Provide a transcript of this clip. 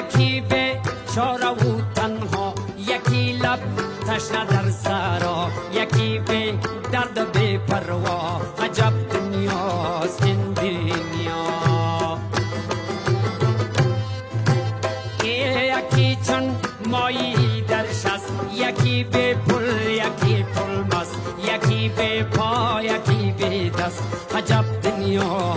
یکی به چاره و تنها، یکی لب تشنه در سرا، یکی به درد بی پروا. عجب دنیاست این دنیا. یکی چون مایی در شست، یکی به پل یکی پل مست، یکی به پا یکی به دست. عجب دنیا